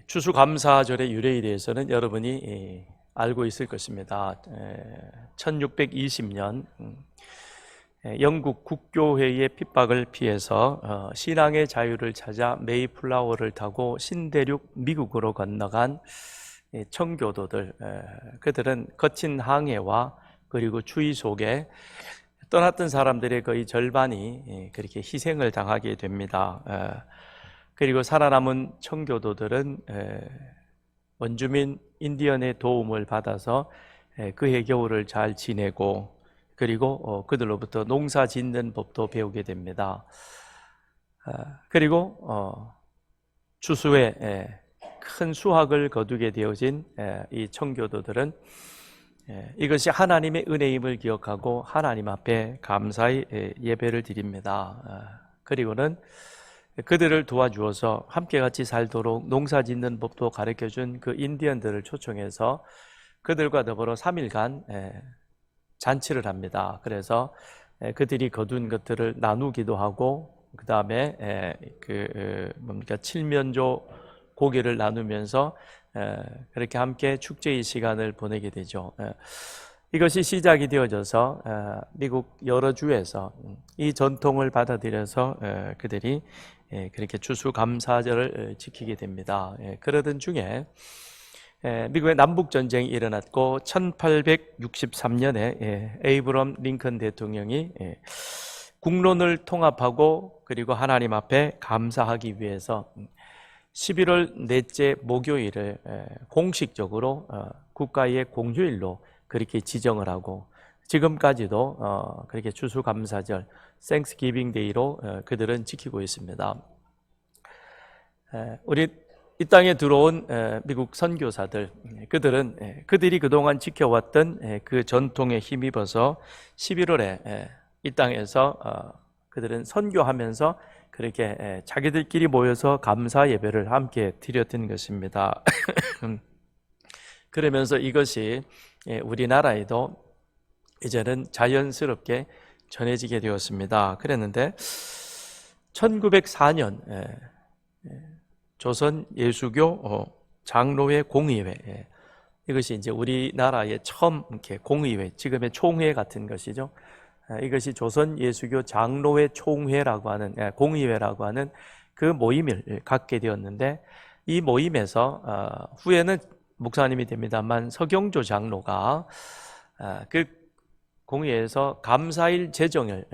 추수감사절의 유래에 대해서는 여러분이 알고 있을 것입니다. 1620년 영국 국교회의 핍박을 피해서 신앙의 자유를 찾아 메이플라워를 타고 신대륙 미국으로 건너간 청교도들, 그들은 거친 항해와 그리고 추위 속에 떠났던 사람들의 거의 절반이 그렇게 희생을 당하게 됩니다. 그리고 살아남은 청교도들은 원주민 인디언의 도움을 받아서 그해 겨울을 잘 지내고, 그리고 그들로부터 농사 짓는 법도 배우게 됩니다. 그리고 추수에 큰 수확을 거두게 되어진 이 청교도들은 이것이 하나님의 은혜임을 기억하고 하나님 앞에 감사의 예배를 드립니다. 그리고는 그들을 도와주어서 함께 같이 살도록 농사 짓는 법도 가르쳐준 그 인디언들을 초청해서 그들과 더불어 3일간 잔치를 합니다. 그래서 그들이 거둔 것들을 나누기도 하고, 그 다음에 칠면조 고기를 나누면서 그렇게 함께 축제의 시간을 보내게 되죠. 이것이 시작이 되어져서 미국 여러 주에서 이 전통을 받아들여서 그들이 그렇게 추수감사절을 지키게 됩니다. 그러던 중에 미국의 남북전쟁이 일어났고 1863년에 에이브럼 링컨 대통령이 국론을 통합하고 그리고 하나님 앞에 감사하기 위해서 11월 넷째 목요일을 공식적으로 국가의 공휴일로 그렇게 지정을 하고, 지금까지도 그렇게 추수감사절 땡스기빙 데이로 그들은 지키고 있습니다. 우리 이 땅에 들어온 미국 선교사들, 그들이 그동안 지켜왔던 그 전통에 힘입어서 11월에 이 땅에서 그들은 선교하면서 그렇게 자기들끼리 모여서 감사 예배를 함께 드렸던 것입니다. 그러면서 이것이 우리나라에도 이제는 자연스럽게 전해지게 되었습니다. 그랬는데 1904년 조선 예수교 장로회 공의회, 이것이 이제 우리나라의 처음 이렇게 공의회, 지금의 총회 같은 것이죠. 이것이 조선 예수교 장로회 총회라고 하는 공의회라고 하는 그 모임을 갖게 되었는데, 이 모임에서 후에는 목사님이 됩니다만 서경조 장로가 그 공의회에서 감사일 제정을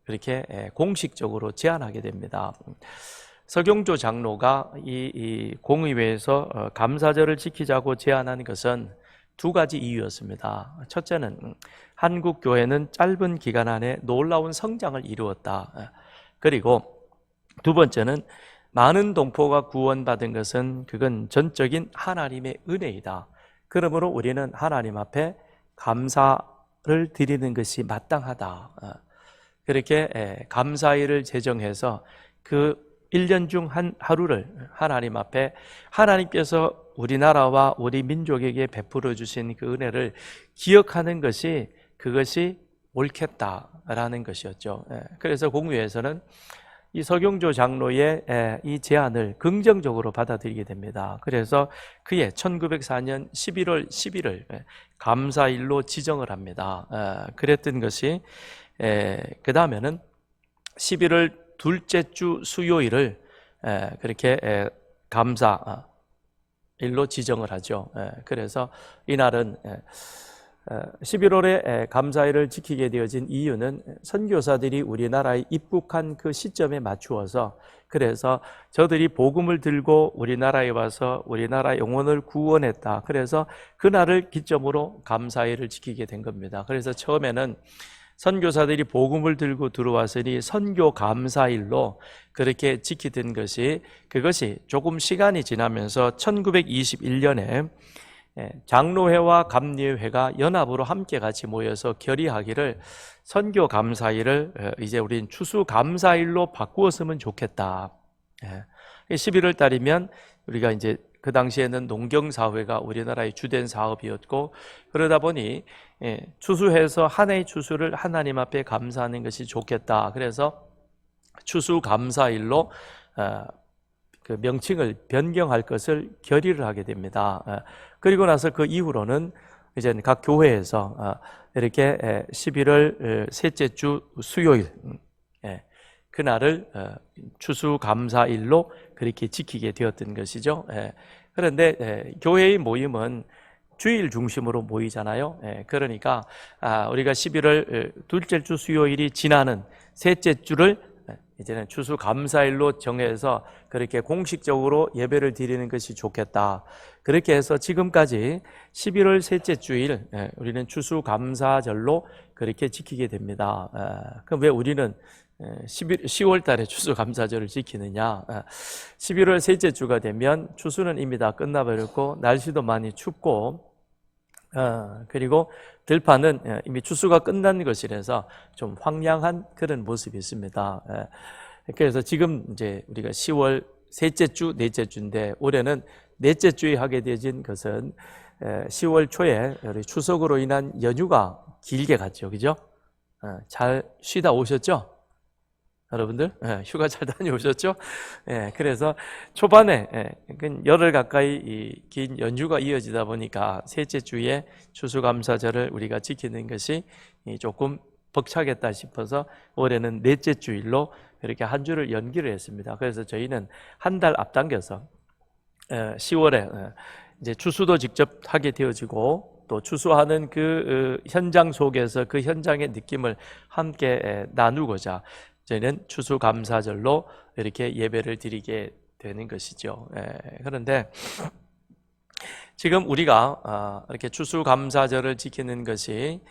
그렇게 공식적으로 제안하게 됩니다. 서경조 장로가 이 공의회에서 감사절을 지키자고 제안한 것은 두 가지 이유였습니다. 첫째는 한국 교회는 짧은 기간 안에 놀라운 성장을 이루었다. 그리고 두 번째는 많은 동포가 구원받은 것은 그건 전적인 하나님의 은혜이다. 그러므로 우리는 하나님 앞에 감사를 드리는 것이 마땅하다. 그렇게 감사일을 제정해서 그 1년 중 한 하루를 하나님 앞에 하나님께서 우리나라와 우리 민족에게 베풀어 주신 그 은혜를 기억하는 것이, 그것이 옳겠다라는 것이었죠. 그래서 공의회에서는 이 서경조 장로의 이 제안을 긍정적으로 받아들이게 됩니다. 그래서 그해 1904년 11월 11일 감사일로 지정을 합니다. 그랬던 것이 그 다음에는 11월 둘째 주 수요일을 그렇게 감사일로 지정을 하죠. 그래서 이날은 11월에 감사일을 지키게 되어진 이유는 선교사들이 우리나라에 입국한 그 시점에 맞추어서, 그래서 저들이 복음을 들고 우리나라에 와서 우리나라 영혼을 구원했다. 그래서 그날을 기점으로 감사일을 지키게 된 겁니다. 그래서 처음에는 선교사들이 복음을 들고 들어왔으니 선교 감사일로 그렇게 지키던 것이, 그것이 조금 시간이 지나면서 1921년에 장로회와 감리회가 연합으로 함께 같이 모여서 결의하기를 선교 감사일을 이제 우린 추수 감사일로 바꾸었으면 좋겠다. 11월 달이면 우리가 이제 그 당시에는 농경사회가 우리나라의 주된 사업이었고, 그러다 보니 추수해서 한 해의 추수를 하나님 앞에 감사하는 것이 좋겠다. 그래서 추수감사일로 그 명칭을 변경할 것을 결의를 하게 됩니다. 그리고 나서 그 이후로는 이제 각 교회에서 이렇게 11월 셋째 주 수요일 그날을 추수감사일로 그렇게 지키게 되었던 것이죠. 그런데 교회의 모임은 주일 중심으로 모이잖아요. 그러니까 우리가 11월 둘째 주 수요일이 지나는 셋째 주를 이제는 추수감사일로 정해서 그렇게 공식적으로 예배를 드리는 것이 좋겠다. 그렇게 해서 지금까지 11월 셋째 주일 우리는 추수감사절로 그렇게 지키게 됩니다. 그럼 왜 우리는 10월 달에 추수감사절을 지키느냐? 11월 셋째 주가 되면 추수는 이미 다 끝나버렸고 날씨도 많이 춥고 그리고 들판은 이미 추수가 끝난 것이라서 좀 황량한 그런 모습이 있습니다. 그래서 지금 이제 우리가 10월 셋째 주, 넷째 주인데 올해는 넷째 주에 하게 되진 것은 10월 초에 우리 추석으로 인한 연휴가 길게 갔죠, 그죠? 잘 쉬다 오셨죠? 여러분들 휴가 잘 다녀오셨죠? 그래서 초반에 열흘 가까이 긴 연휴가 이어지다 보니까 셋째 주에 추수감사절을 우리가 지키는 것이 조금 벅차겠다 싶어서 올해는 넷째 주일로 이렇게 한 주를 연기를 했습니다. 그래서 저희는 한 달 앞당겨서 10월에 이제 추수도 직접 하게 되어지고 또 추수하는 그 현장 속에서 그 현장의 느낌을 함께 나누고자 저희는 추수감사절로 이렇게 예배를 드리게 되는 것이죠. 그런데 지금 우리가 이렇게 추수감사절을 지키는 것이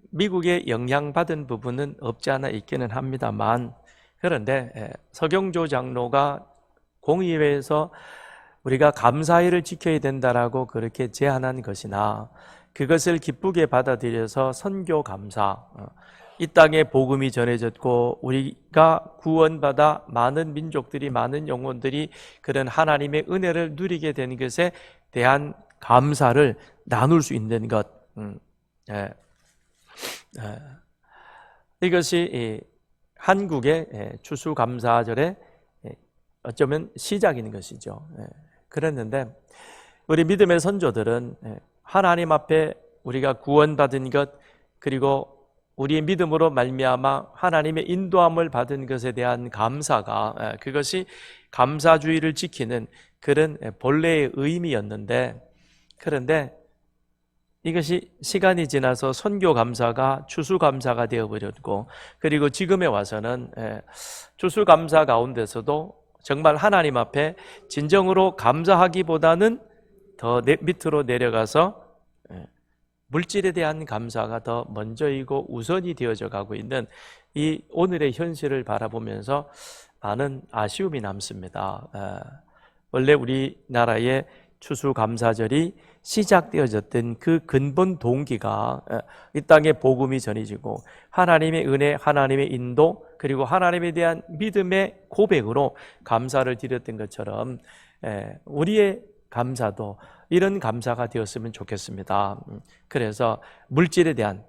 미국에 영향받은 부분은 없지 않아 있기는 합니다만, 그런데 서경조 장로가 공의회에서 우리가 감사일을 지켜야 된다라고 그렇게 제안한 것이나 그것을 기쁘게 받아들여서 선교 감사, 이 땅에 복음이 전해졌고 우리가 구원받아 많은 민족들이, 많은 영혼들이 그런 하나님의 은혜를 누리게 된 것에 대한 감사를 나눌 수 있는 것, 이것이 한국의 추수감사절의 어쩌면 시작인 것이죠. 그랬는데 우리 믿음의 선조들은 하나님 앞에 우리가 구원받은 것, 그리고 우리의 믿음으로 말미암아 하나님의 인도함을 받은 것에 대한 감사가, 그것이 감사주의를 지키는 그런 본래의 의미였는데, 그런데 이것이 시간이 지나서 선교감사가 추수감사가 되어버렸고, 그리고 지금에 와서는 추수감사 가운데서도 정말 하나님 앞에 진정으로 감사하기보다는 더 밑으로 내려가서 물질에 대한 감사가 더 먼저이고 우선이 되어져 가고 있는 이 오늘의 현실을 바라보면서 많은 아쉬움이 남습니다. 원래 우리나라의 추수감사절이 시작되어졌던 그 근본 동기가 이 땅에 복음이 전해지고 하나님의 은혜, 하나님의 인도, 그리고 하나님에 대한 믿음의 고백으로 감사를 드렸던 것처럼 우리의 감사도 이런 감사가 되었으면 좋겠습니다. 그래서 물질에 대한,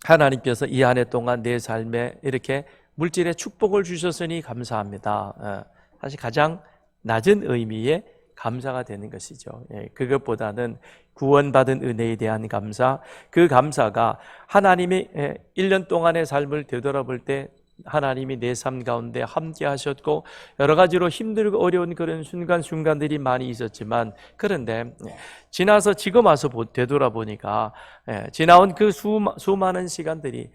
하나님께서 이 한 해 동안 내 삶에 이렇게 물질의 축복을 주셨으니 감사합니다. 사실 가장 낮은 의미의 감사가 되는 것이죠. 그것보다는 구원받은 은혜에 대한 감사, 그 감사가 하나님의 1년 동안의 삶을 되돌아볼 때 하나님이 내 삶 가운데 함께 하셨고 여러 가지로 힘들고 어려운 그런 순간순간들이 많이 있었지만, 그런데 지나서 지금 와서 되돌아보니까 지나온 그 수많은 시간들이,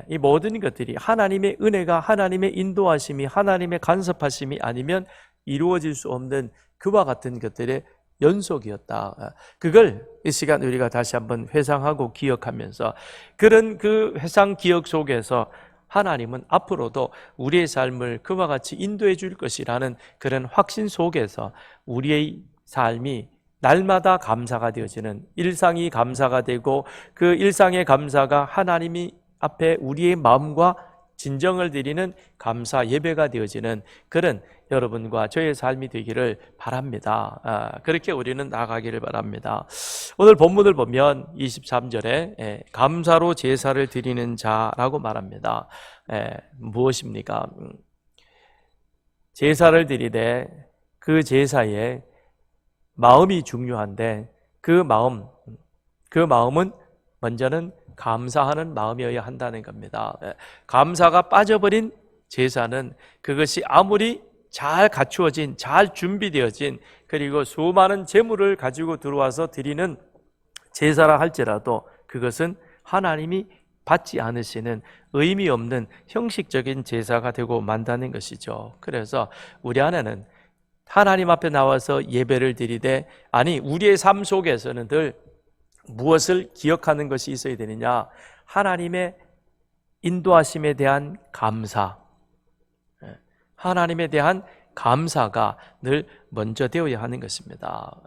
이 모든 것들이 하나님의 은혜가, 하나님의 인도하심이, 하나님의 간섭하심이 아니면 이루어질 수 없는 그와 같은 것들의 연속이었다. 그걸 이 시간 우리가 다시 한번 회상하고 기억하면서, 그런 그 회상 기억 속에서 하나님은 앞으로도 우리의 삶을 그와 같이 인도해 줄 것이라는 그런 확신 속에서 우리의 삶이 날마다 감사가 되어지는, 일상이 감사가 되고 그 일상의 감사가 하나님이 앞에 우리의 마음과 진정을 드리는 감사 예배가 되어지는 그런 여러분과 저의 삶이 되기를 바랍니다. 그렇게 우리는 나아가기를 바랍니다. 오늘 본문을 보면 23절에 감사로 제사를 드리는 자라고 말합니다. 무엇입니까? 제사를 드리되 그 제사에 마음이 중요한데 그 마음은 먼저는 감사하는 마음이어야 한다는 겁니다. 감사가 빠져버린 제사는 그것이 아무리 잘 갖추어진, 잘 준비되어진, 그리고 수많은 재물을 가지고 들어와서 드리는 제사라 할지라도 그것은 하나님이 받지 않으시는 의미 없는 형식적인 제사가 되고 만다는 것이죠. 그래서 우리 안에는 하나님 앞에 나와서 예배를 드리되, 아니 우리의 삶 속에서는 늘 무엇을 기억하는 것이 있어야 되느냐? 하나님의 인도하심에 대한 감사, 하나님에 대한 감사가 늘 먼저 되어야 하는 것입니다.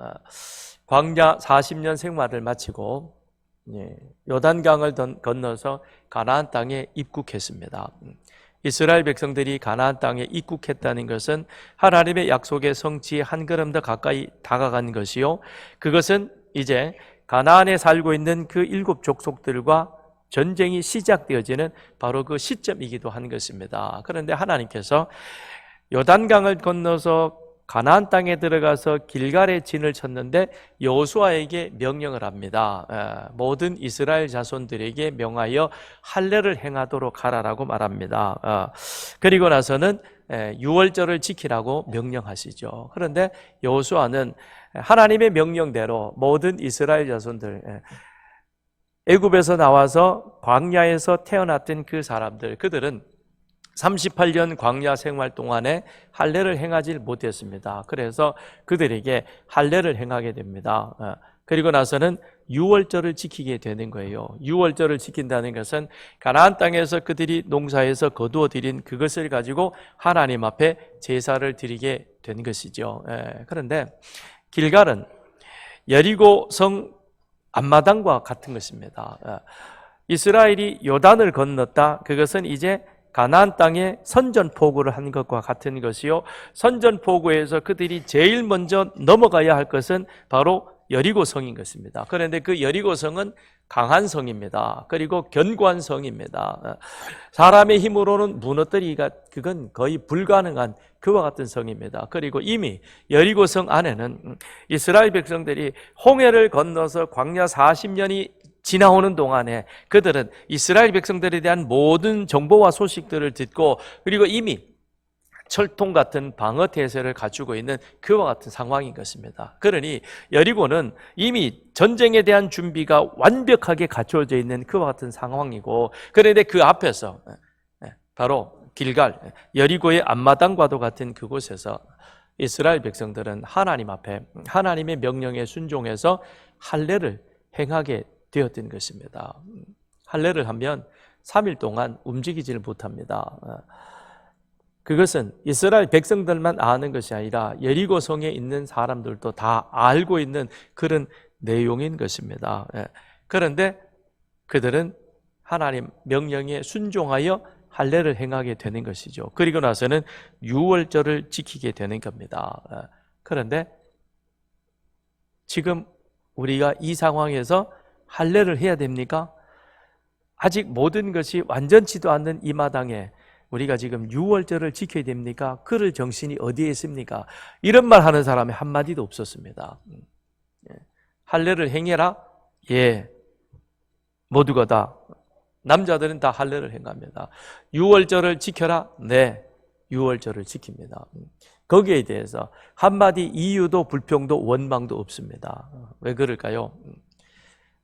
광야 40년 생활을 마치고 요단강을 건너서 가나안 땅에 입국했습니다. 이스라엘 백성들이 가나안 땅에 입국했다는 것은 하나님의 약속의 성취에 한 걸음 더 가까이 다가간 것이요, 그것은 이제 가나안에 살고 있는 그 7 족속들과 전쟁이 시작되어지는 바로 그 시점이기도 한 것입니다. 그런데 하나님께서 요단강을 건너서 가나안 땅에 들어가서 길갈에 진을 쳤는데 여호수아에게 명령을 합니다. 모든 이스라엘 자손들에게 명하여 할례를 행하도록 하라라고 말합니다. 그리고 나서는 유월절을 지키라고 명령하시죠. 그런데 여호수아는 하나님의 명령대로 모든 이스라엘 자손들, 애굽에서 나와서 광야에서 태어났던 그 사람들, 그들은 38년 광야 생활 동안에 할례를 행하지 못했습니다. 그래서 그들에게 할례를 행하게 됩니다. 그리고 나서는 유월절을 지키게 되는 거예요. 유월절을 지킨다는 것은 가나안 땅에서 그들이 농사해서 거두어 들인 그것을 가지고 하나님 앞에 제사를 드리게 된 것이죠. 그런데 길갈은 여리고 성 앞마당과 같은 것입니다. 이스라엘이 요단을 건넜다. 그것은 이제 가나안 땅에 선전포고를 한 것과 같은 것이요, 선전포고에서 그들이 제일 먼저 넘어가야 할 것은 바로 여리고성인 것입니다. 그런데 그 여리고성은 강한 성입니다. 그리고 견고한 성입니다. 사람의 힘으로는 무너뜨리기가 그건 거의 불가능한 그와 같은 성입니다. 그리고 이미 여리고성 안에는 이스라엘 백성들이 홍해를 건너서 광야 40년이 지나오는 동안에 그들은 이스라엘 백성들에 대한 모든 정보와 소식들을 듣고, 그리고 이미 철통 같은 방어 태세를 갖추고 있는 그와 같은 상황인 것입니다. 그러니 여리고는 이미 전쟁에 대한 준비가 완벽하게 갖춰져 있는 그와 같은 상황이고, 그런데 그 앞에서 바로 길갈, 여리고의 앞마당과도 같은 그곳에서 이스라엘 백성들은 하나님 앞에 하나님의 명령에 순종해서 할례를 행하게 되었던 것입니다. 할례를 하면 3일 동안 움직이지를 못합니다. 그것은 이스라엘 백성들만 아는 것이 아니라 여리고성에 있는 사람들도 다 알고 있는 그런 내용인 것입니다. 그런데 그들은 하나님 명령에 순종하여 할례를 행하게 되는 것이죠. 그리고 나서는 유월절을 지키게 되는 겁니다. 그런데 지금 우리가 이 상황에서 할례를 해야 됩니까? 아직 모든 것이 완전치도 않는 이 마당에 우리가 지금 유월절을 지켜야 됩니까? 그럴 정신이 어디에 있습니까? 이런 말 하는 사람이 한마디도 없었습니다. 할례를 행해라? 예, 모두가 다, 남자들은 다 할례를 행합니다. 유월절을 지켜라? 네, 유월절을 지킵니다. 거기에 대해서 한마디 이유도 불평도 원망도 없습니다. 왜 그럴까요?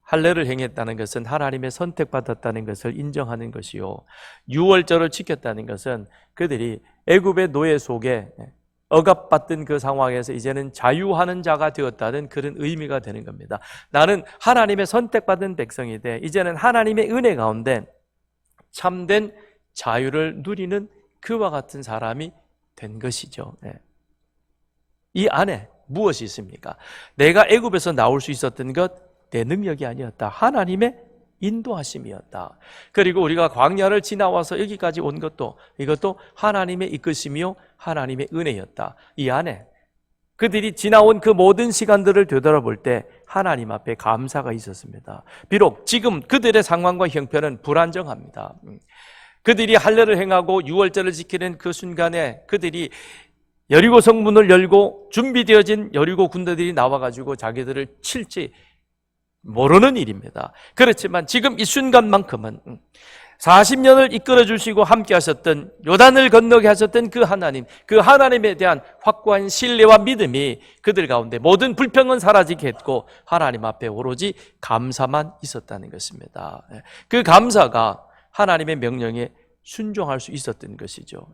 할례를 행했다는 것은 하나님의 선택받았다는 것을 인정하는 것이요, 유월절을 지켰다는 것은 그들이 애굽의 노예 속에 억압받던 그 상황에서 이제는 자유하는 자가 되었다는 그런 의미가 되는 겁니다. 나는 하나님의 선택받은 백성이 돼 이제는 하나님의 은혜 가운데 참된 자유를 누리는 그와 같은 사람이 된 것이죠. 이 안에 무엇이 있습니까? 내가 애굽에서 나올 수 있었던 것, 내 능력이 아니었다. 하나님의 인도하심이었다. 그리고 우리가 광야를 지나와서 여기까지 온 것도, 이것도 하나님의 이끄심이요 하나님의 은혜였다. 이 안에 그들이 지나온 그 모든 시간들을 되돌아볼 때 하나님 앞에 감사가 있었습니다. 비록 지금 그들의 상황과 형편은 불안정합니다. 그들이 할례를 행하고 유월절을 지키는 그 순간에 그들이 여리고 성문을 열고 준비되어진 여리고 군대들이 나와가지고 자기들을 칠지 모르는 일입니다. 그렇지만 지금 이 순간만큼은 40년을 이끌어 주시고 함께 하셨던, 요단을 건너게 하셨던 그 하나님에 대한 확고한 신뢰와 믿음이 그들 가운데 모든 불평은 사라지게 했고 하나님 앞에 오로지 감사만 있었다는 것입니다. 그 감사가 하나님의 명령에 순종할 수 있었던 것이죠.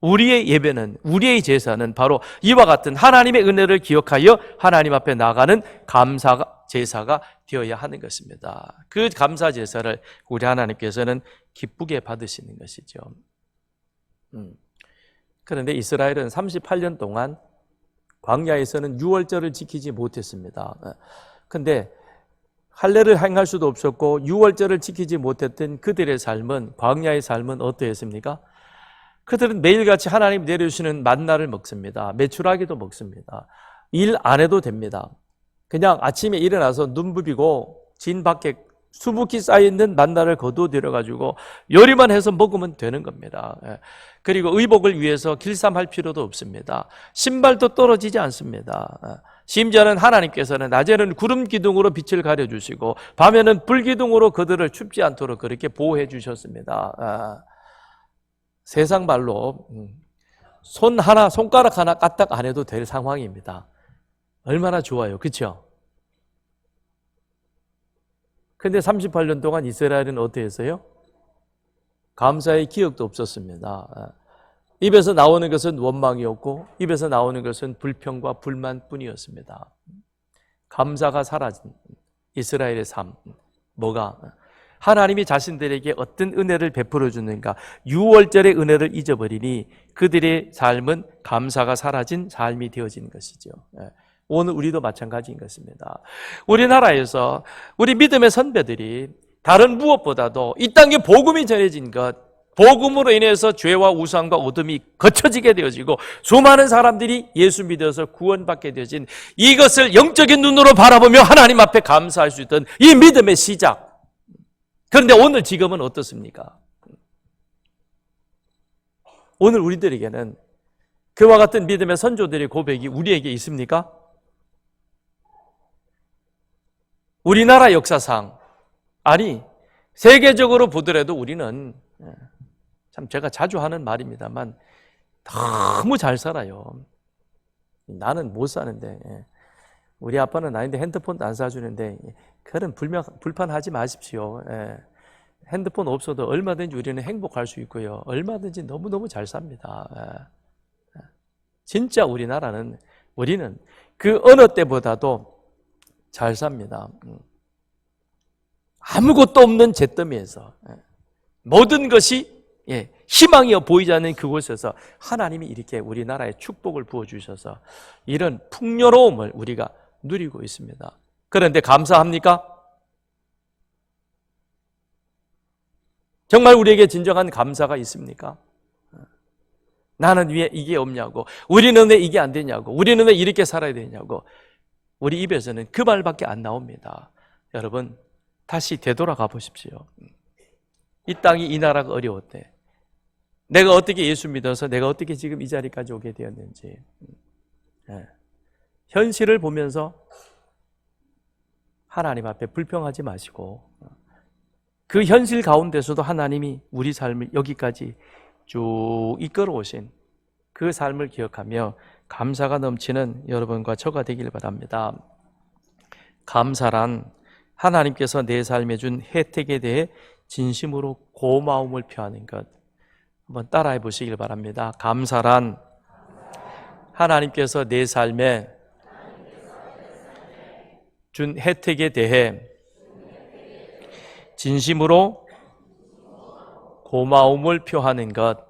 우리의 예배는, 우리의 제사는 바로 이와 같은 하나님의 은혜를 기억하여 하나님 앞에 나가는 감사 제사가 되어야 하는 것입니다. 그 감사 제사를 우리 하나님께서는 기쁘게 받으시는 것이죠. 그런데 이스라엘은 38년 동안 광야에서는 유월절을 지키지 못했습니다. 그런데 할례를 행할 수도 없었고 유월절을 지키지 못했던 그들의 삶은, 광야의 삶은 어떠했습니까? 그들은 매일같이 하나님 내려주시는 만나를 먹습니다. 메추라기도 먹습니다. 일 안 해도 됩니다. 그냥 아침에 일어나서 눈 부비고 진 밖에 수북히 쌓여있는 만나를 거두어들여가지고 요리만 해서 먹으면 되는 겁니다. 그리고 의복을 위해서 길쌈할 필요도 없습니다. 신발도 떨어지지 않습니다. 심지어는 하나님께서는 낮에는 구름 기둥으로 빛을 가려주시고 밤에는 불 기둥으로 그들을 춥지 않도록 그렇게 보호해 주셨습니다. 세상 말로 손가락 하나 까딱 안 해도 될 상황입니다. 얼마나 좋아요, 그렇죠? 근데 38년 동안 이스라엘은 어떠했어요? 감사의 기억도 없었습니다. 입에서 나오는 것은 원망이었고 입에서 나오는 것은 불평과 불만뿐이었습니다. 감사가 사라진 이스라엘의 삶, 뭐가? 하나님이 자신들에게 어떤 은혜를 베풀어 주는가, 유월절의 은혜를 잊어버리니 그들의 삶은 감사가 사라진 삶이 되어진 것이죠. 오늘 우리도 마찬가지인 것입니다. 우리나라에서 우리 믿음의 선배들이 다른 무엇보다도 이 땅에 복음이 전해진 것, 복음으로 인해서 죄와 우상과 어둠이 거쳐지게 되어지고 수많은 사람들이 예수 믿어서 구원받게 되어진 이것을 영적인 눈으로 바라보며 하나님 앞에 감사할 수 있던 이 믿음의 시작. 그런데 오늘 지금은 어떻습니까? 오늘 우리들에게는 그와 같은 믿음의 선조들의 고백이 우리에게 있습니까? 우리나라 역사상, 아니 세계적으로 보더라도 우리는, 참 제가 자주 하는 말입니다만 너무 잘 살아요. 나는 못 사는데, 우리 아빠는 나인데 핸드폰도 안 사주는데 그런 불판하지 마십시오. 핸드폰 없어도 얼마든지 우리는 행복할 수 있고요, 얼마든지 너무너무 잘 삽니다. 진짜 우리는 그 어느 때보다도 잘 삽니다. 아무것도 없는 잿더미에서 모든 것이 희망이어 보이지 않는 그곳에서 하나님이 이렇게 우리나라에 축복을 부어주셔서 이런 풍요로움을 우리가 누리고 있습니다. 그런데 감사합니까? 정말 우리에게 진정한 감사가 있습니까? 나는 왜 이게 없냐고, 우리는 왜 이게 안 되냐고, 우리는 왜 이렇게 살아야 되냐고, 우리 입에서는 그 말밖에 안 나옵니다. 여러분, 다시 되돌아가 보십시오. 이 땅이, 이 나라가 어려울 때 내가 어떻게 예수 믿어서 내가 어떻게 지금 이 자리까지 오게 되었는지, 현실을 보면서 하나님 앞에 불평하지 마시고 그 현실 가운데서도 하나님이 우리 삶을 여기까지 쭉 이끌어 오신 그 삶을 기억하며 감사가 넘치는 여러분과 저가 되길 바랍니다. 감사란 하나님께서 내 삶에 준 혜택에 대해 진심으로 고마움을 표하는 것. 한번 따라해 보시길 바랍니다. 감사란 하나님께서 내 삶에 준 혜택에 대해 진심으로 고마움을 표하는 것.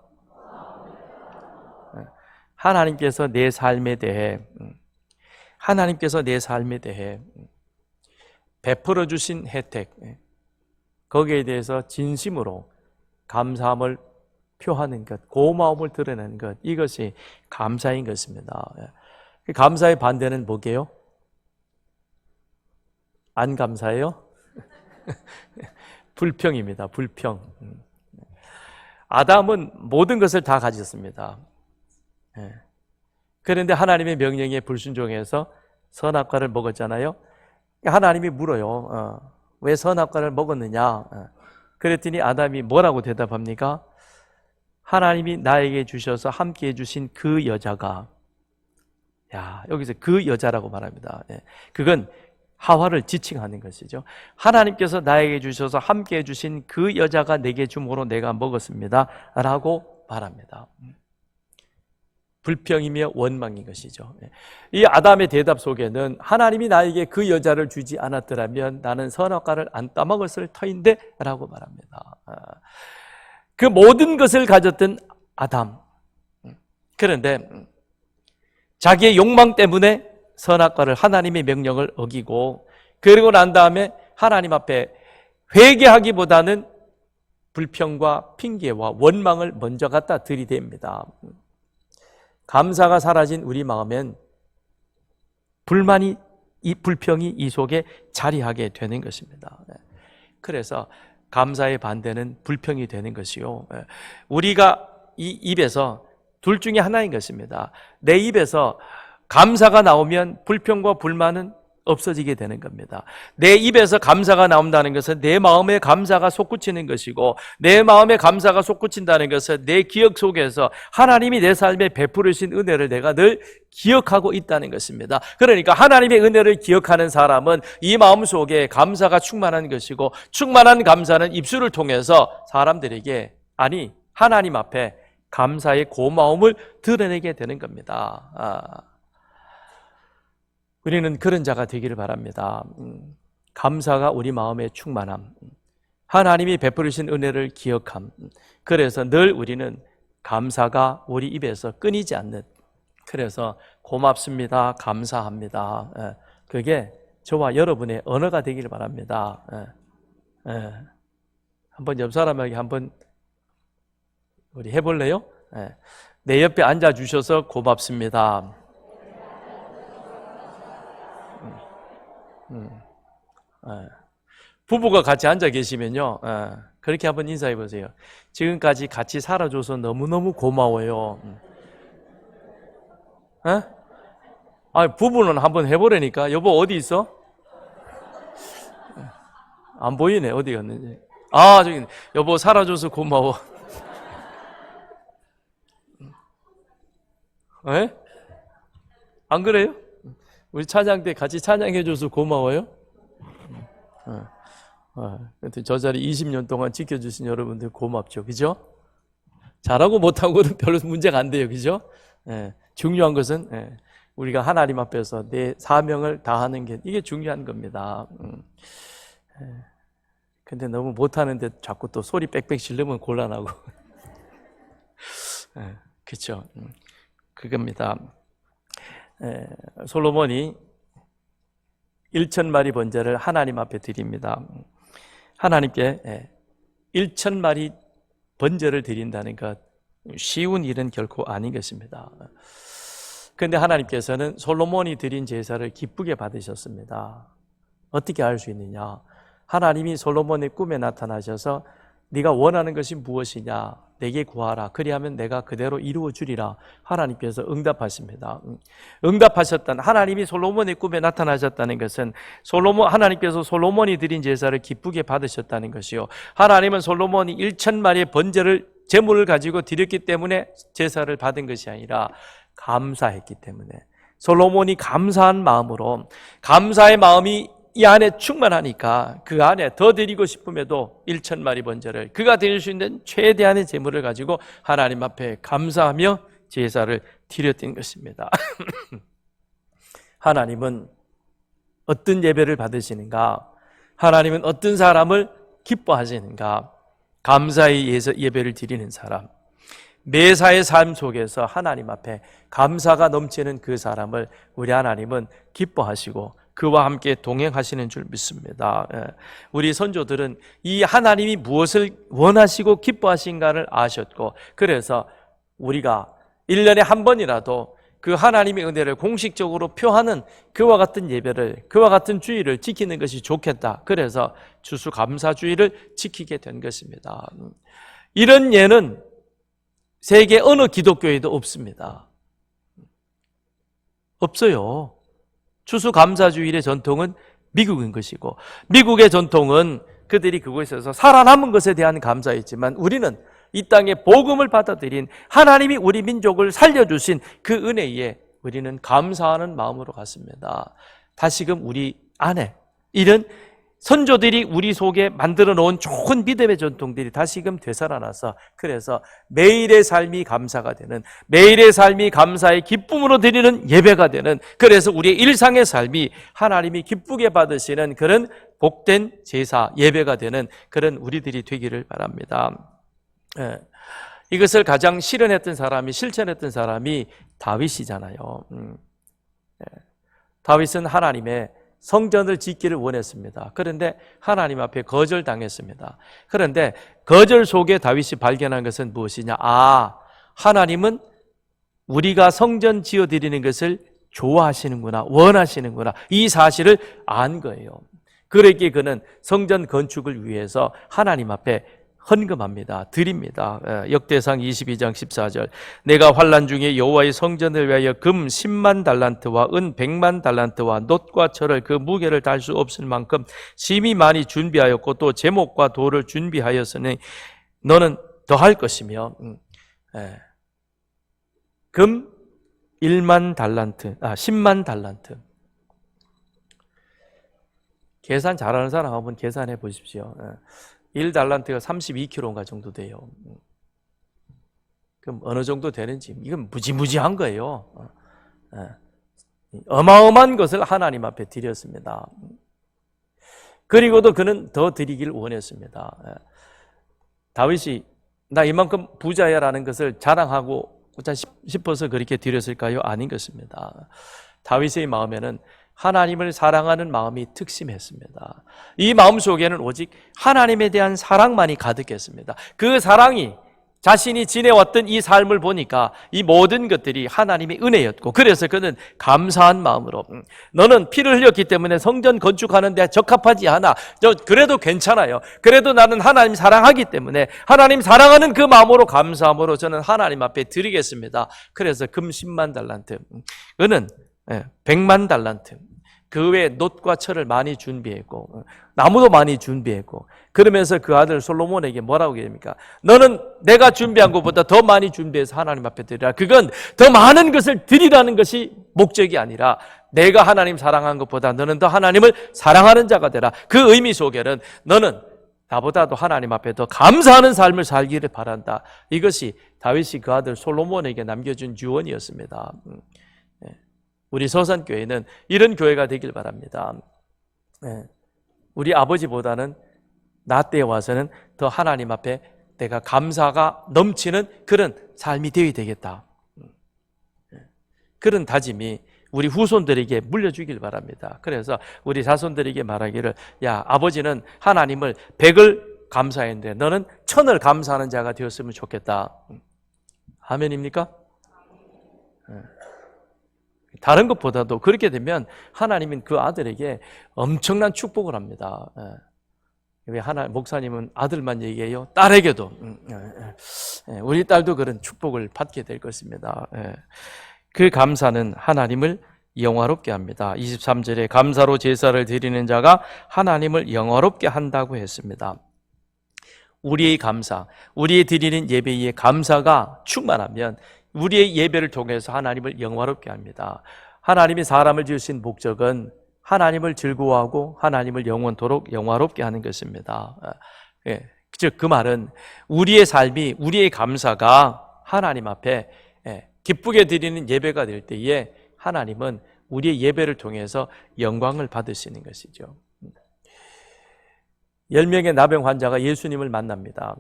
하나님께서 내 삶에 대해 베풀어 주신 혜택, 거기에 대해서 진심으로 감사함을 표하는 것, 고마움을 드러내는 것, 이것이 감사인 것입니다. 감사의 반대는 뭐게요? 안 감사해요? 불평입니다. 불평. 아담은 모든 것을 다 가졌습니다. 그런데 하나님의 명령에 불순종해서 선악과를 먹었잖아요. 하나님이 물어요. 왜 선악과를 먹었느냐? 그랬더니 아담이 뭐라고 대답합니까? 하나님이 나에게 주셔서 함께 해주신 그 여자가, 여기서 그 여자라고 말합니다. 그건 하와를 지칭하는 것이죠. 하나님께서 나에게 주셔서 함께 해주신 그 여자가 내게 줌으로 내가 먹었습니다 라고 말합니다. 불평이며 원망인 것이죠. 이 아담의 대답 속에는 하나님이 나에게 그 여자를 주지 않았더라면 나는 선악과를 안 따먹었을 터인데 라고 말합니다. 그 모든 것을 가졌던 아담, 그런데 자기의 욕망 때문에 선악과를, 하나님의 명령을 어기고, 그리고 난 다음에 하나님 앞에 회개하기보다는 불평과 핑계와 원망을 먼저 갖다 들이댑니다. 감사가 사라진 우리 마음엔 불만이, 이 불평이 이 속에 자리하게 되는 것입니다. 그래서 감사의 반대는 불평이 되는 것이요, 우리가 이 입에서 둘 중에 하나인 것입니다. 내 입에서 감사가 나오면 불평과 불만은 없어지게 되는 겁니다. 내 입에서 감사가 나온다는 것은 내 마음에 감사가 솟구치는 것이고, 내 마음에 감사가 솟구친다는 것은 내 기억 속에서 하나님이 내 삶에 베푸르신 은혜를 내가 늘 기억하고 있다는 것입니다. 그러니까 하나님의 은혜를 기억하는 사람은 이 마음 속에 감사가 충만한 것이고, 충만한 감사는 입술을 통해서 사람들에게, 아니 하나님 앞에 감사의 고마움을 드러내게 되는 겁니다. 우리는 그런 자가 되기를 바랍니다. 감사가 우리 마음의 충만함, 하나님이 베풀으신 은혜를 기억함, 그래서 늘 우리는 감사가 우리 입에서 끊이지 않는, 그래서 고맙습니다, 감사합니다, 그게 저와 여러분의 언어가 되기를 바랍니다. 한번 옆 사람에게 한번 우리 해볼래요? 내 옆에 앉아주셔서 고맙습니다. 부부가 같이 앉아 계시면요, 그렇게 한번 인사해 보세요. 지금까지 같이 살아줘서 너무너무 고마워요. 부부는 한번 해보라니까. 여보 어디 있어? 안 보이네. 어디 갔는지. 저기 여보 살아줘서 고마워. 안 그래요? 우리 찬양 때 같이 찬양해줘서 고마워요. 저 자리 20년 동안 지켜주신 여러분들 고맙죠, 그죠? 잘하고 못하고는 별로 문제가 안 돼요, 그죠? 중요한 것은 우리가 하나님 앞에서 내 사명을 다하는 게, 이게 중요한 겁니다. 근데 너무 못하는데 자꾸 또 소리 빽빽 지르면 곤란하고. 그렇죠? 그겁니다. 솔로몬이 1,000마리 번제를 하나님 앞에 드립니다. 하나님께 1,000마리 번제를 드린다는 것, 쉬운 일은 결코 아닌 것입니다. 그런데 하나님께서는 솔로몬이 드린 제사를 기쁘게 받으셨습니다. 어떻게 알 수 있느냐? 하나님이 솔로몬의 꿈에 나타나셔서 네가 원하는 것이 무엇이냐? 내게 구하라. 그리하면 내가 그대로 이루어 주리라. 하나님께서 응답하십니다. 응답하셨던, 하나님이 솔로몬의 꿈에 나타나셨다는 것은 하나님께서 솔로몬이 드린 제사를 기쁘게 받으셨다는 것이요, 하나님은 솔로몬이 1,000마리의 번제를, 제물을 가지고 드렸기 때문에 제사를 받은 것이 아니라 감사했기 때문에, 솔로몬이 감사한 마음으로, 감사의 마음이 이 안에 충만하니까 그 안에 더 드리고 싶음에도 1,000마리 번제를, 그가 드릴 수 있는 최대한의 제물을 가지고 하나님 앞에 감사하며 제사를 드렸던 것입니다. 하나님은 어떤 예배를 받으시는가? 하나님은 어떤 사람을 기뻐하시는가? 감사의 예배를 드리는 사람, 매사의 삶 속에서 하나님 앞에 감사가 넘치는 그 사람을 우리 하나님은 기뻐하시고 그와 함께 동행하시는 줄 믿습니다. 우리 선조들은 이 하나님이 무엇을 원하시고 기뻐하신가를 아셨고, 그래서 우리가 1년에 한 번이라도 그 하나님의 은혜를 공식적으로 표하는 그와 같은 예배를, 그와 같은 주일을 지키는 것이 좋겠다. 그래서 추수감사주일을 지키게 된 것입니다. 이런 예는 세계 어느 기독교에도 없습니다. 없어요. 추수감사주일의 전통은 미국인 것이고, 미국의 전통은 그들이 그곳에서 살아남은 것에 대한 감사였지만, 우리는 이 땅에 복음을 받아들인 하나님이 우리 민족을 살려주신 그 은혜에 우리는 감사하는 마음으로 갔습니다. 다시금 우리 안에 이런 선조들이 우리 속에 만들어 놓은 좋은 믿음의 전통들이 다시금 되살아나서, 그래서 매일의 삶이 감사가 되는, 매일의 삶이 감사의 기쁨으로 드리는 예배가 되는, 그래서 우리의 일상의 삶이 하나님이 기쁘게 받으시는 그런 복된 제사, 예배가 되는 그런 우리들이 되기를 바랍니다. 이것을 가장 실현했던 사람이, 실천했던 사람이 다윗이잖아요. 다윗은 하나님의 성전을 짓기를 원했습니다. 그런데 하나님 앞에 거절당했습니다. 그런데 거절 속에 다윗이 발견한 것은 무엇이냐? 하나님은 우리가 성전 지어드리는 것을 좋아하시는구나, 원하시는구나, 이 사실을 안 거예요. 그러기에 그는 성전 건축을 위해서 하나님 앞에 헌금합니다. 드립니다. 역대상 22장 14절. 내가 환난 중에 여호와의 성전을 위하여 금 10만 달란트와 은 100만 달란트와 놋과 철을 그 무게를 달 수 없을 만큼 심히 많이 준비하였고 또 제목과 돌을 준비하였으니 너는 더할 것이며, 금 1만 달란트, 10만 달란트. 계산 잘하는 사람 한번 계산해 보십시오. 1달란트가 32kg인가 정도 돼요. 그럼 어느 정도 되는지, 이건 무지무지한 거예요. 어마어마한 것을 하나님 앞에 드렸습니다. 그리고도 그는 더 드리길 원했습니다. 다윗이 나 이만큼 부자야라는 것을 자랑하고 싶어서 그렇게 드렸을까요? 아닌 것입니다. 다윗의 마음에는 하나님을 사랑하는 마음이 특심했습니다. 이 마음 속에는 오직 하나님에 대한 사랑만이 가득했습니다. 그 사랑이 자신이 지내왔던 이 삶을 보니까 이 모든 것들이 하나님의 은혜였고, 그래서 그는 감사한 마음으로, 너는 피를 흘렸기 때문에 성전 건축하는 데 적합하지 않아. 그래도 괜찮아요. 그래도 나는 하나님 사랑하기 때문에 하나님 사랑하는 그 마음으로 감사함으로 저는 하나님 앞에 드리겠습니다. 그래서 금 10만 달란트, 은은 100만 달란트, 그 외에 놋과 철을 많이 준비했고 나무도 많이 준비했고, 그러면서 그 아들 솔로몬에게 뭐라고 얘기합니까? 너는 내가 준비한 것보다 더 많이 준비해서 하나님 앞에 드리라. 그건 더 많은 것을 드리라는 것이 목적이 아니라 내가 하나님 사랑한 것보다 너는 더 하나님을 사랑하는 자가 되라. 그 의미 속에는 너는 나보다도 하나님 앞에 더 감사하는 삶을 살기를 바란다. 이것이 다윗이 그 아들 솔로몬에게 남겨준 유언이었습니다. 우리 서산교회는 이런 교회가 되길 바랍니다. 우리 아버지보다는 나 때에 와서는 더 하나님 앞에 내가 감사가 넘치는 그런 삶이 되어야 되겠다. 그런 다짐이 우리 후손들에게 물려주길 바랍니다. 그래서 우리 자손들에게 말하기를, 야, 아버지는 하나님을 100을 감사했는데 너는 1000을 감사하는 자가 되었으면 좋겠다. 아멘입니까? 다른 것보다도 그렇게 되면 하나님은 그 아들에게 엄청난 축복을 합니다. 왜 목사님은 아들만 얘기해요? 딸에게도. 우리 딸도 그런 축복을 받게 될 것입니다. 그 감사는 하나님을 영화롭게 합니다. 23절에 감사로 제사를 드리는 자가 하나님을 영화롭게 한다고 했습니다. 우리의 감사, 우리의 드리는 예배의 감사가 충만하면 우리의 예배를 통해서 하나님을 영화롭게 합니다. 하나님이 사람을 지으신 목적은 하나님을 즐거워하고 하나님을 영원토록 영화롭게 하는 것입니다. 즉 그 말은 우리의 삶이, 우리의 감사가 하나님 앞에 기쁘게 드리는 예배가 될 때에 하나님은 우리의 예배를 통해서 영광을 받으시는 것이죠. 10명의 나병 환자가 예수님을 만납니다.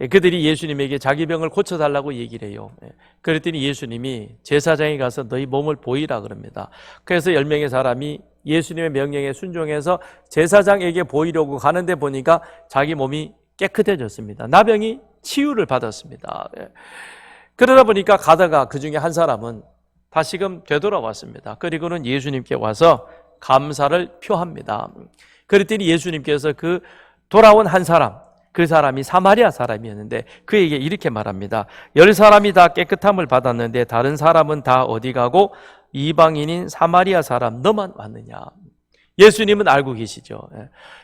그들이 예수님에게 자기 병을 고쳐달라고 얘기를 해요. 그랬더니 예수님이 제사장에 가서 너희 몸을 보이라 그럽니다. 그래서 10명의 사람이 예수님의 명령에 순종해서 제사장에게 보이려고 가는데 보니까 자기 몸이 깨끗해졌습니다. 나병이 치유를 받았습니다. 그러다 보니까 가다가 그 중에 한 사람은 다시금 되돌아왔습니다. 그리고는 예수님께 와서 감사를 표합니다. 그랬더니 예수님께서 그 돌아온 한 사람, 그 사람이 사마리아 사람이었는데 그에게 이렇게 말합니다. 10사람이 다 깨끗함을 받았는데 다른 사람은 다 어디 가고 이방인인 사마리아 사람 너만 왔느냐. 예수님은 알고 계시죠.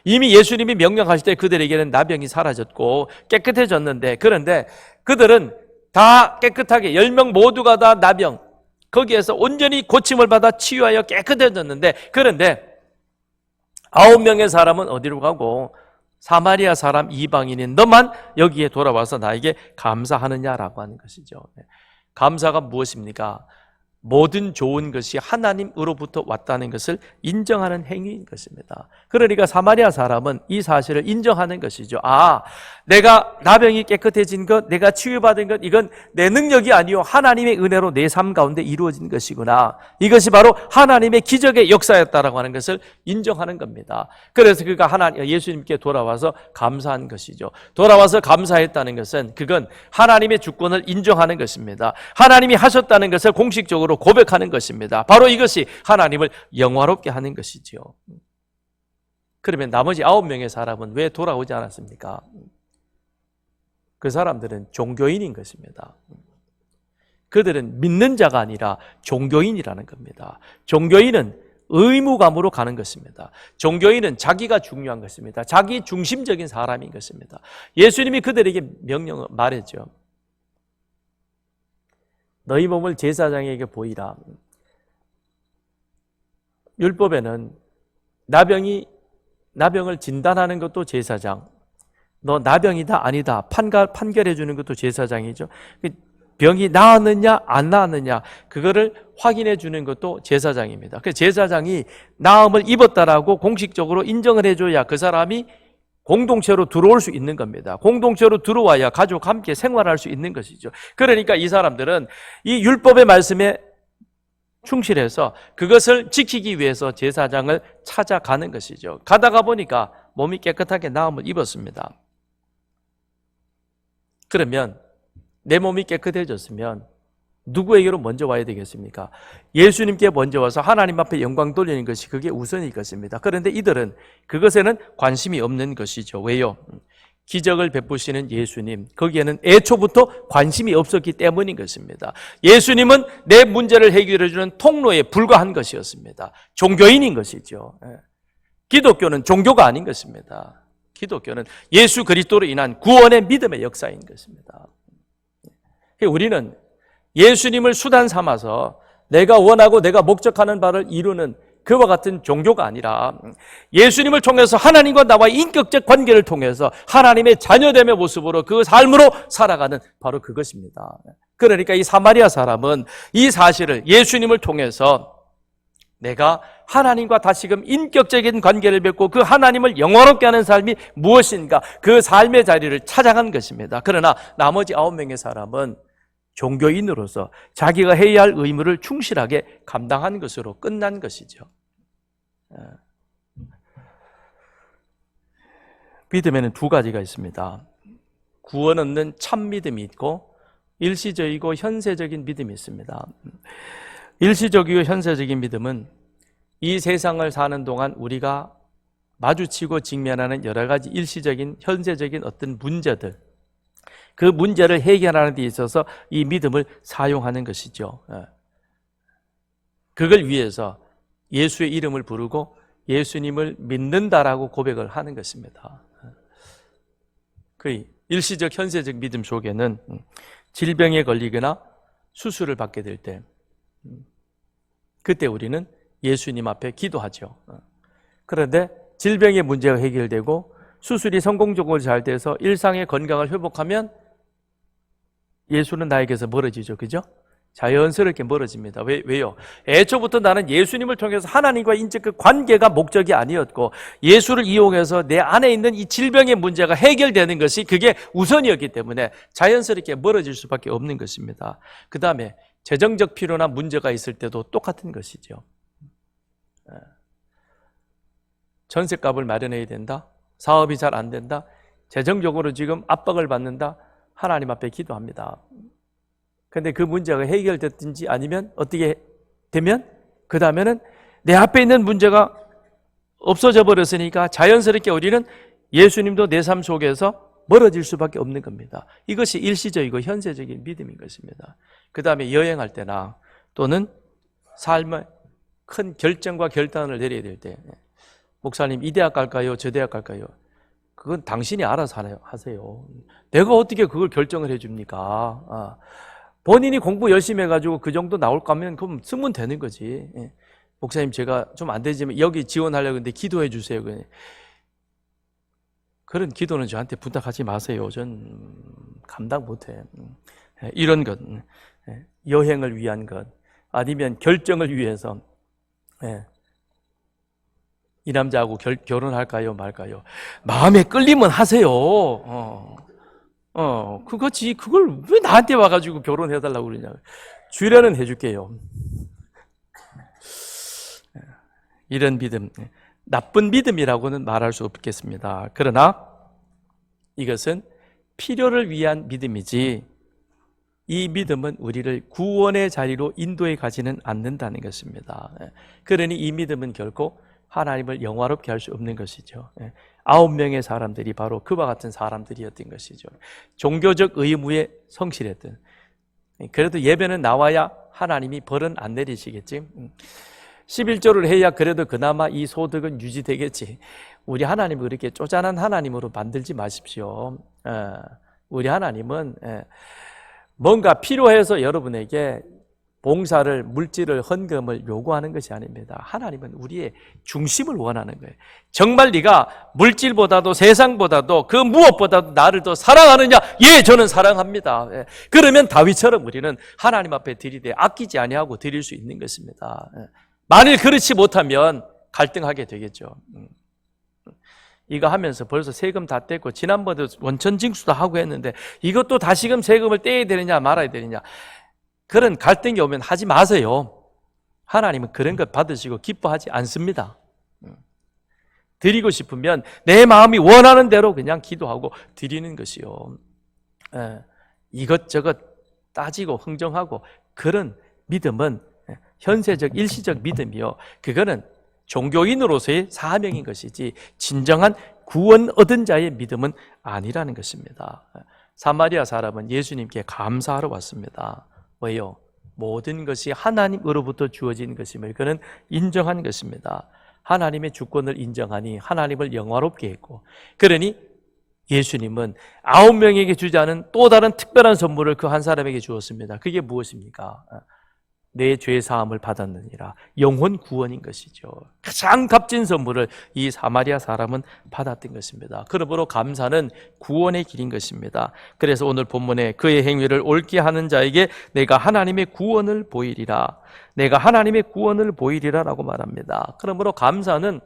이미 예수님이 명령하실 때 그들에게는 나병이 사라졌고 깨끗해졌는데, 그런데 그들은 다 깨끗하게 10명 모두가 다 나병, 거기에서 온전히 고침을 받아 치유하여 깨끗해졌는데, 그런데 9명의 사람은 어디로 가고 사마리아 사람 이방인인 너만 여기에 돌아와서 나에게 감사하느냐라고 하는 것이죠. 감사가 무엇입니까? 모든 좋은 것이 하나님으로부터 왔다는 것을 인정하는 행위인 것입니다. 그러니까 사마리아 사람은 이 사실을 인정하는 것이죠. 아, 내가 나병이 깨끗해진 것, 내가 치유받은 것, 이건 내 능력이 아니요 하나님의 은혜로 내 삶 가운데 이루어진 것이구나. 이것이 바로 하나님의 기적의 역사였다라고 하는 것을 인정하는 겁니다. 그래서 그가 예수님께 돌아와서 감사한 것이죠. 돌아와서 감사했다는 것은 그건 하나님의 주권을 인정하는 것입니다. 하나님이 하셨다는 것을 공식적으로 고백하는 것입니다. 바로 이것이 하나님을 영화롭게 하는 것이지요. 그러면 나머지 9명의 사람은 왜 돌아오지 않았습니까? 그 사람들은 종교인인 것입니다. 그들은 믿는 자가 아니라 종교인이라는 겁니다. 종교인은 의무감으로 가는 것입니다. 종교인은 자기가 중요한 것입니다. 자기 중심적인 사람인 것입니다. 예수님이 그들에게 명령을 말했죠. 너희 몸을 제사장에게 보이라. 율법에는 나병을 진단하는 것도 제사장, 너 나병이다 아니다 판결해 주는 것도 제사장이죠. 병이 나았느냐 안 나았느냐 그거를 확인해 주는 것도 제사장입니다. 그 제사장이 나음을 입었다라고 공식적으로 인정을 해줘야 그 사람이 공동체로 들어올 수 있는 겁니다. 공동체로 들어와야 가족 함께 생활할 수 있는 것이죠. 그러니까 이 사람들은 이 율법의 말씀에 충실해서 그것을 지키기 위해서 제사장을 찾아가는 것이죠. 가다가 보니까 몸이 깨끗하게 나음을 입었습니다. 그러면 내 몸이 깨끗해졌으면 누구에게로 먼저 와야 되겠습니까? 예수님께 먼저 와서 하나님 앞에 영광 돌리는 것이 그게 우선일 것입니다. 그런데 이들은 그것에는 관심이 없는 것이죠. 왜요? 기적을 베푸시는 예수님, 거기에는 애초부터 관심이 없었기 때문인 것입니다. 예수님은 내 문제를 해결해 주는 통로에 불과한 것이었습니다. 종교인인 것이죠. 기독교는 종교가 아닌 것입니다. 기독교는 예수 그리스도로 인한 구원의 믿음의 역사인 것입니다. 우리는 예수님을 수단 삼아서 내가 원하고 내가 목적하는 바를 이루는 그와 같은 종교가 아니라 예수님을 통해서 하나님과 나와의 인격적 관계를 통해서 하나님의 자녀됨의 모습으로 그 삶으로 살아가는 바로 그것입니다. 그러니까 이 사마리아 사람은 이 사실을 예수님을 통해서 내가 하나님과 다시금 인격적인 관계를 맺고 그 하나님을 영원롭게 하는 삶이 무엇인가 그 삶의 자리를 찾아간 것입니다. 그러나 나머지 9명의 사람은 종교인으로서 자기가 해야 할 의무를 충실하게 감당한 것으로 끝난 것이죠. 믿음에는 두 가지가 있습니다. 구원 얻는 참 믿음이 있고 일시적이고 현세적인 믿음이 있습니다. 일시적이고 현세적인 믿음은 이 세상을 사는 동안 우리가 마주치고 직면하는 여러 가지 일시적인 현세적인 어떤 문제들, 그 문제를 해결하는 데 있어서 이 믿음을 사용하는 것이죠. 그걸 위해서 예수의 이름을 부르고 예수님을 믿는다라고 고백을 하는 것입니다. 그 일시적 현세적 믿음 속에는 질병에 걸리거나 수술을 받게 될 때 그때 우리는 예수님 앞에 기도하죠. 그런데 질병의 문제가 해결되고 수술이 성공적으로 잘 돼서 일상의 건강을 회복하면 예수는 나에게서 멀어지죠. 그죠? 자연스럽게 멀어집니다. 왜요? 애초부터 나는 예수님을 통해서 하나님과 인적 그 관계가 목적이 아니었고 예수를 이용해서 내 안에 있는 이 질병의 문제가 해결되는 것이 그게 우선이었기 때문에 자연스럽게 멀어질 수밖에 없는 것입니다. 그 다음에 재정적 필요나 문제가 있을 때도 똑같은 것이죠. 전셋값을 마련해야 된다. 사업이 잘 안 된다. 재정적으로 지금 압박을 받는다. 하나님 앞에 기도합니다. 그런데 그 문제가 해결됐든지 아니면 어떻게 되면 그 다음에는 내 앞에 있는 문제가 없어져 버렸으니까 자연스럽게 우리는 예수님도 내 삶 속에서 멀어질 수밖에 없는 겁니다. 이것이 일시적이고 현세적인 믿음인 것입니다. 그 다음에 여행할 때나 또는 삶의 큰 결정과 결단을 내려야 될 때, 목사님 이 대학 갈까요? 저 대학 갈까요? 그건 당신이 알아서 하세요. 내가 어떻게 그걸 결정을 해줍니까? 본인이 공부 열심히 해가지고 그 정도 나올 거면 그럼 쓰면 되는 거지. 목사님 제가 좀 안 되지만 여기 지원하려고 했는데 기도해 주세요. 그런 기도는 저한테 부탁하지 마세요. 전 감당 못해. 이런 것, 여행을 위한 것, 아니면 결정을 위해서 이 남자하고 결혼할까요 말까요? 마음에 끌리면 하세요. 그거지. 그걸 왜 나한테 와가지고 결혼해달라고 그러냐. 주례는 해줄게요. 이런 믿음, 나쁜 믿음이라고는 말할 수 없겠습니다. 그러나 이것은 필요를 위한 믿음이지, 이 믿음은 우리를 구원의 자리로 인도해 가지는 않는다는 것입니다. 그러니 이 믿음은 결코 하나님을 영화롭게 할 수 없는 것이죠. 9명의 사람들이 바로 그와 같은 사람들이었던 것이죠. 종교적 의무에 성실했던. 그래도 예배는 나와야 하나님이 벌은 안 내리시겠지. 11조를 해야 그래도 그나마 이 소득은 유지되겠지. 우리 하나님을 그렇게 쪼잔한 하나님으로 만들지 마십시오. 우리 하나님은 뭔가 필요해서 여러분에게 봉사를, 물질을, 헌금을 요구하는 것이 아닙니다. 하나님은 우리의 중심을 원하는 거예요. 정말 네가 물질보다도 세상보다도 그 무엇보다도 나를 더 사랑하느냐? 예, 저는 사랑합니다. 그러면 다윗처럼 우리는 하나님 앞에 드리되 아끼지 아니하고 드릴 수 있는 것입니다. 만일 그렇지 못하면 갈등하게 되겠죠. 이거 하면서 벌써 세금 다 떼고 지난번에도 원천 징수도 하고 했는데 이것도 다시금 세금을 떼야 되느냐 말아야 되느냐, 그런 갈등이 오면 하지 마세요. 하나님은 그런 것 받으시고 기뻐하지 않습니다. 드리고 싶으면 내 마음이 원하는 대로 그냥 기도하고 드리는 것이요. 이것저것 따지고 흥정하고 그런 믿음은 현세적 일시적 믿음이요, 그거는 종교인으로서의 사명인 것이지 진정한 구원 얻은 자의 믿음은 아니라는 것입니다. 사마리아 사람은 예수님께 감사하러 왔습니다. 왜요? 모든 것이 하나님으로부터 주어진 것임을 그는 인정한 것입니다. 하나님의 주권을 인정하니 하나님을 영화롭게 했고, 그러니 예수님은 9명에게 주지 않은 또 다른 특별한 선물을 그 한 사람에게 주었습니다. 그게 무엇입니까? 내 죄 사함을 받았느니라. 영혼 구원인 것이죠. 가장 값진 선물을 이 사마리아 사람은 받았던 것입니다. 그러므로 감사는 구원의 길인 것입니다. 그래서 오늘 본문에 그의 행위를 옳게 하는 자에게 내가 하나님의 구원을 보이리라, 내가 하나님의 구원을 보이리라 라고 말합니다. 그러므로 감사는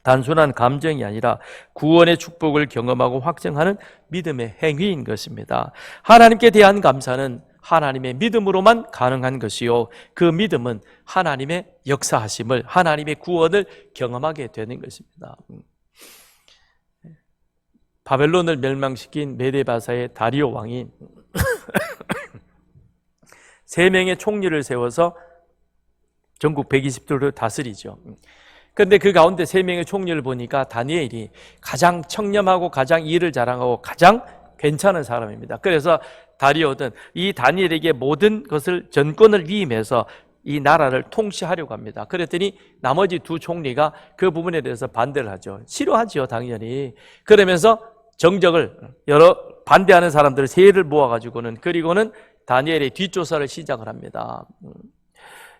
단순한 감정이 아니라 구원의 축복을 경험하고 확증하는 믿음의 행위인 것입니다. 하나님께 대한 감사는 하나님의 믿음으로만 가능한 것이요, 그 믿음은 하나님의 역사하심을, 하나님의 구원을 경험하게 되는 것입니다. 바벨론을 멸망시킨 메데바사의 다리오 왕이 3명의 총리를 세워서 전국 120도를 다스리죠. 그런데 그 가운데 3명의 총리를 보니까 다니엘이 가장 청렴하고 가장 일을 자랑하고 가장 괜찮은 사람입니다. 그래서 다리오는 이 다니엘에게 모든 것을, 전권을 위임해서 이 나라를 통치하려고 합니다. 그랬더니 나머지 2 총리가 그 부분에 대해서 반대를 하죠. 싫어하죠, 당연히. 그러면서 정적을, 여러 반대하는 사람들을 세를 모아가지고는, 그리고는 다니엘의 뒷조사를 시작을 합니다.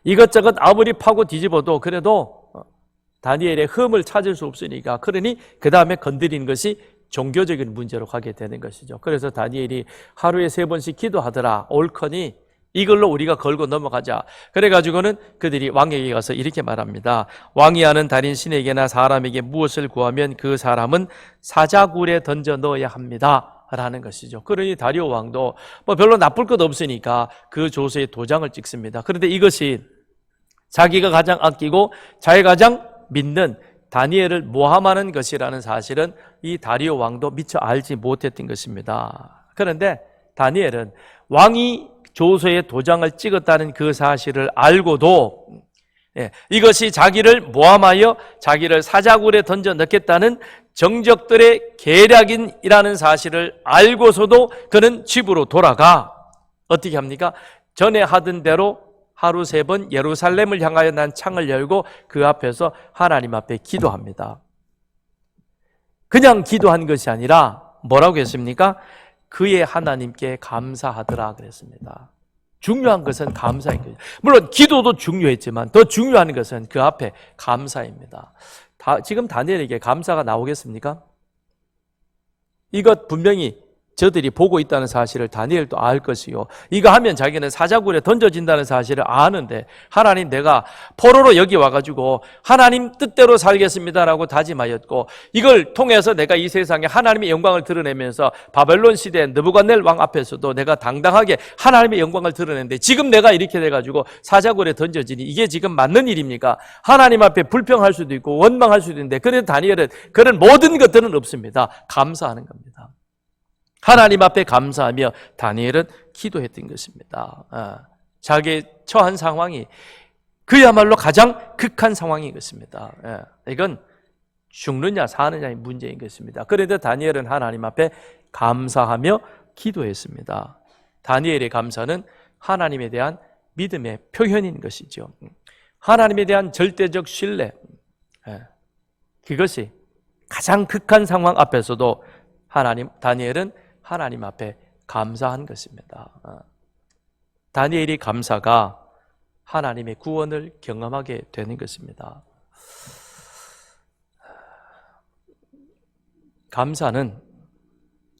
이것저것 아무리 파고 뒤집어도 그래도 다니엘의 흠을 찾을 수 없으니까, 그러니 그 다음에 건드리는 것이 종교적인 문제로 가게 되는 것이죠. 그래서 다니엘이 하루에 3번씩 기도하더라. 옳거니 이걸로 우리가 걸고 넘어가자. 그래가지고는 그들이 왕에게 가서 이렇게 말합니다. 왕이 아는 달인 신에게나 사람에게 무엇을 구하면 그 사람은 사자굴에 던져 넣어야 합니다 라는 것이죠. 그러니 다리오 왕도 뭐 별로 나쁠 것 없으니까 그 조서에 도장을 찍습니다. 그런데 이것이 자기가 가장 아끼고 자기가 가장 믿는 다니엘을 모함하는 것이라는 사실은 이 다리오 왕도 미처 알지 못했던 것입니다. 그런데 다니엘은 왕이 조서에 도장을 찍었다는 그 사실을 알고도 이것이 자기를 모함하여 자기를 사자굴에 던져 넣겠다는 정적들의 계략이라는 사실을 알고서도 그는 집으로 돌아가 어떻게 합니까? 전에 하던 대로 하루 3번 예루살렘을 향하여 난 창을 열고 그 앞에서 하나님 앞에 기도합니다. 그냥 기도한 것이 아니라 뭐라고 했습니까? 그의 하나님께 감사하더라 그랬습니다. 중요한 것은 감사인 거죠. 물론 기도도 중요했지만 더 중요한 것은 그 앞에 감사입니다. 지금 다니엘에게 감사가 나오겠습니까? 이것 분명히 저들이 보고 있다는 사실을 다니엘도 알 것이요. 이거 하면 자기는 사자굴에 던져진다는 사실을 아는데 하나님 내가 포로로 여기 와가지고 하나님 뜻대로 살겠습니다라고 다짐하였고 이걸 통해서 내가 이 세상에 하나님의 영광을 드러내면서 바벨론 시대 느부갓네살 왕 앞에서도 내가 당당하게 하나님의 영광을 드러냈는데 지금 내가 이렇게 돼가지고 사자굴에 던져지니 이게 지금 맞는 일입니까? 하나님 앞에 불평할 수도 있고 원망할 수도 있는데 그래도 다니엘은 그런 모든 것들은 없습니다. 감사하는 겁니다. 하나님 앞에 감사하며 다니엘은 기도했던 것입니다. 자기의 처한 상황이 그야말로 가장 극한 상황인 것입니다. 이건 죽느냐 사느냐의 문제인 것입니다. 그런데 다니엘은 하나님 앞에 감사하며 기도했습니다. 다니엘의 감사는 하나님에 대한 믿음의 표현인 것이죠. 하나님에 대한 절대적 신뢰, 그것이 가장 극한 상황 앞에서도 다니엘은 하나님 앞에 감사한 것입니다. 다니엘의 감사가 하나님의 구원을 경험하게 되는 것입니다.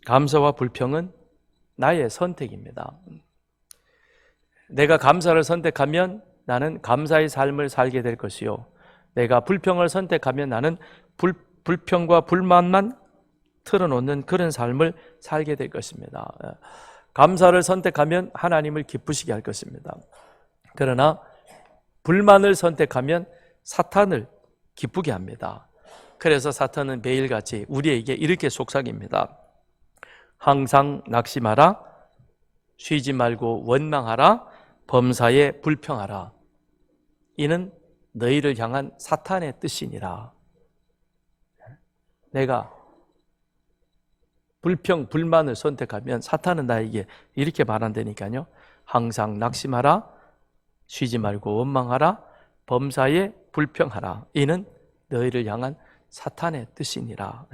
감사와 불평은 나의 선택입니다. 내가 감사를 선택하면 나는 감사의 삶을 살게 될 것이요. 내가 불평을 선택하면 나는 불평과 불만만 틀어놓는 그런 삶을 살게 될 것입니다. 감사를 선택하면 하나님을 기쁘시게 할 것입니다. 그러나 불만을 선택하면 사탄을 기쁘게 합니다. 그래서 사탄은 매일같이 우리에게 이렇게 속삭입니다. 항상 낙심하라, 쉬지 말고 원망하라, 범사에 불평하라. 이는 너희를 향한 사탄의 뜻이니라. 내가 불평, 불만을 선택하면 사탄은 나에게 이렇게 말한다니까요. 항상 낙심하라, 쉬지 말고 원망하라, 범사에 불평하라. 이는 너희를 향한 사탄의 뜻이니라.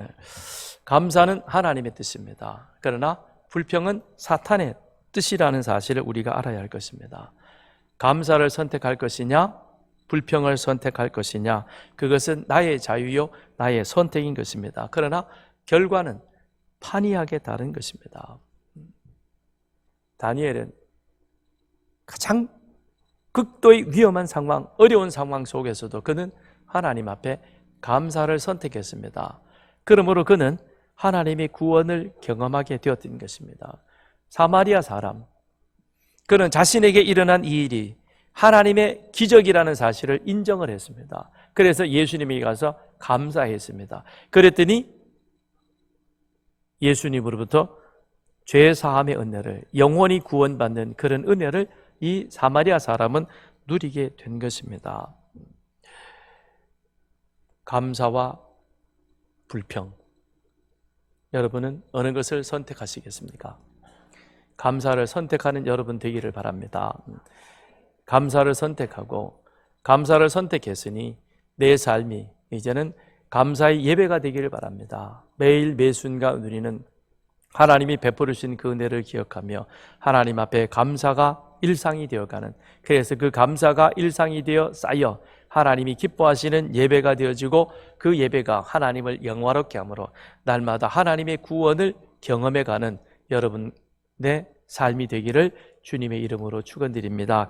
감사는 하나님의 뜻입니다. 그러나 불평은 사탄의 뜻이라는 사실을 우리가 알아야 할 것입니다. 감사를 선택할 것이냐, 불평을 선택할 것이냐, 그것은 나의 자유요, 나의 선택인 것입니다. 그러나 결과는 판이하게 다른 것입니다. 다니엘은 가장 극도의 위험한 상황, 어려운 상황 속에서도 그는 하나님 앞에 감사를 선택했습니다. 그러므로 그는 하나님의 구원을 경험하게 되었던 것입니다. 사마리아 사람, 그는 자신에게 일어난 이 일이 하나님의 기적이라는 사실을 인정을 했습니다. 그래서 예수님이 가서 감사했습니다. 그랬더니 예수님으로부터 죄 사함의 은혜를, 영원히 구원받는 그런 은혜를 이 사마리아 사람은 누리게 된 것입니다. 감사와 불평, 여러분은 어느 것을 선택하시겠습니까? 감사를 선택하는 여러분 되기를 바랍니다. 감사를 선택하고 감사를 선택했으니 내 삶이 이제는 감사의 예배가 되기를 바랍니다. 매일 매순간 우리는 하나님이 베풀으신 그 은혜를 기억하며 하나님 앞에 감사가 일상이 되어가는, 그래서 그 감사가 일상이 되어 쌓여 하나님이 기뻐하시는 예배가 되어지고 그 예배가 하나님을 영화롭게 함으로 날마다 하나님의 구원을 경험해가는 여러분의 삶이 되기를 주님의 이름으로 축원드립니다.